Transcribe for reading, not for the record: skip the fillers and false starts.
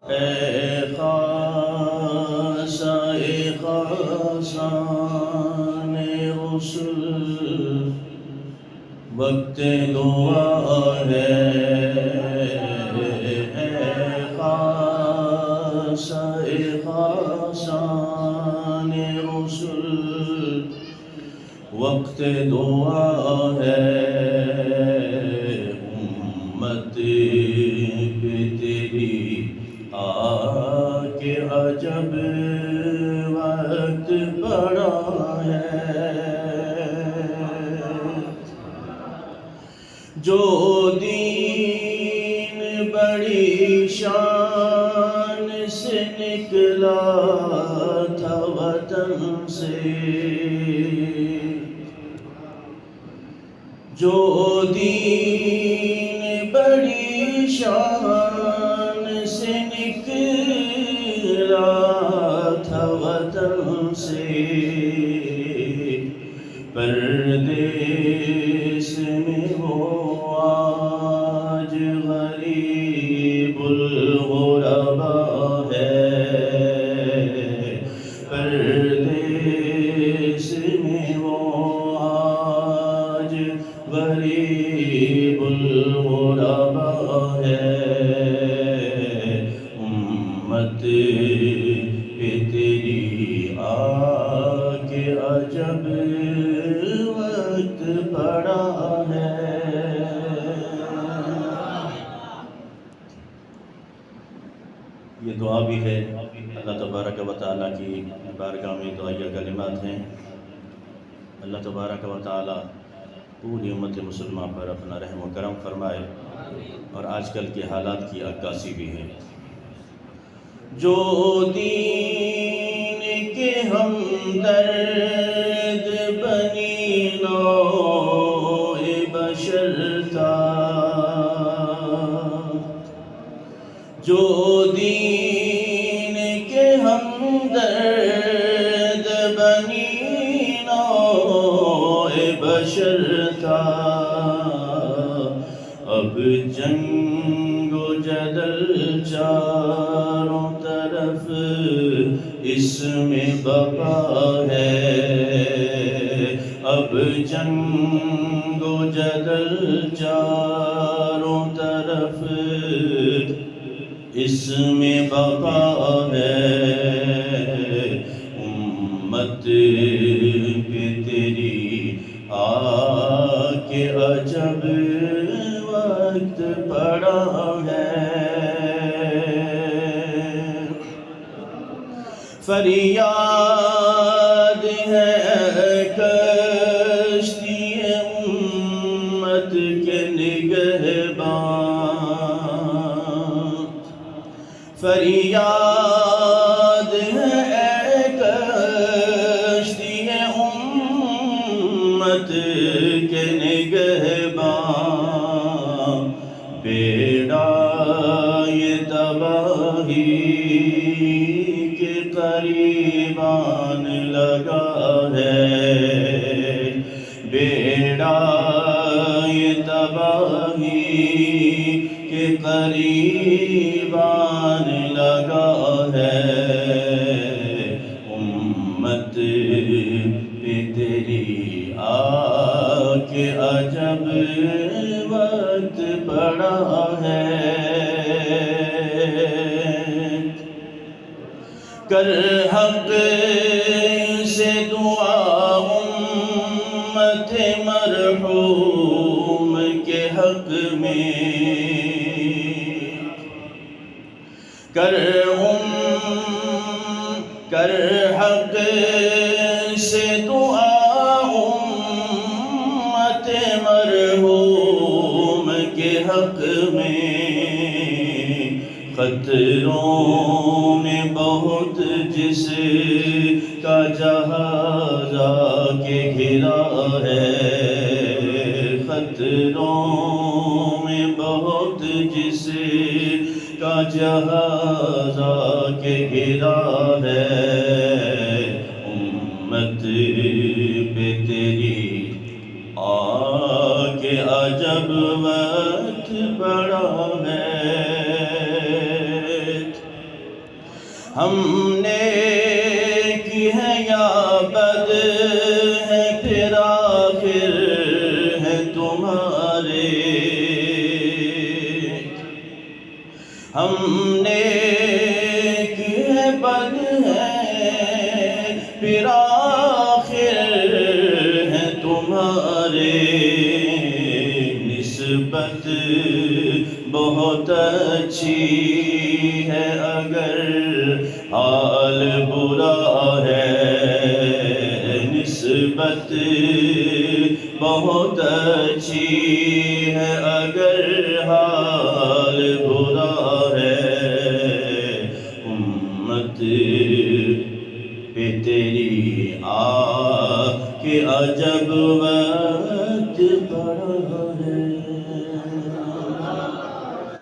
اے خاصان رسل وقت دعا ہے، اے خاصان رسل وقت دعا ہے، امت پہ تیری آ کے عجب وقت پڑا ہے، جو دین بڑی شان سے نکلا تھا وطن سے، جو دین بڑی شان سے نکلا تھا وطن سے، پردیس میں وہ آج غریب الغرباء ہے، پردیس میں وہ آج غریب الغرباء ہے، امت پہ تیری آ کے عجب وقت پڑا ہے۔ یہ دعا بھی ہے، اللہ تبارک و تعالیٰ کی بارگاہ میں دعائیہ کلمات ہیں۔ اللہ تبارک و تعالیٰ پوری امت مسلمہ پر اپنا رحم و کرم فرمائے، اور آج کل کے حالات کی عکاسی بھی ہے۔ جو دین کے ہمدرد بنی نوع بشر تھا، جو دین کے ہمدرد بنی نوع بشر تھا، اب جنگ و جدل چاروں طرف اس میں بقا ہے، اب جنگ و جدل چاروں طرف اس میں بقا ہے، امت پہ تیری آ کے عجب وقت پڑا ہے، فریاد ہے کشتی امت کے نگہبان، فریاد ہے کشتی امت کے نگہبان، بیڑا یہ تباہی کے قریب آنے لگا ہے، بیڑا یہ تباہی کے قریب آنے لگا ہے، امت پہ تیری آ کے عجب وقت پڑا ہے، کر حق سے دعا امت مرحوم کے حق میں، کر حق سے دعا امت مرحوم کے حق میں، خطروں میں بہت جس کا جہاز آ کے گھرا ہے، خطروں میں بہت جس کا جہاز آ کے گھرا ہے، امت پہ تیری آ کے عجب وقت پڑا ہے، ہم نیک ہے یا بد ہے پھر آخر ہے تمہارے، ہم نیک ہے بد ہے پھر آخر ہے تمہارے، نسبت بہت اچھی ہے اگر حال برا ہے، نسبت بہت اچھی ہے اگر حال برا ہے، امت پہ تیری آ کے عجب وقت پڑا ہے۔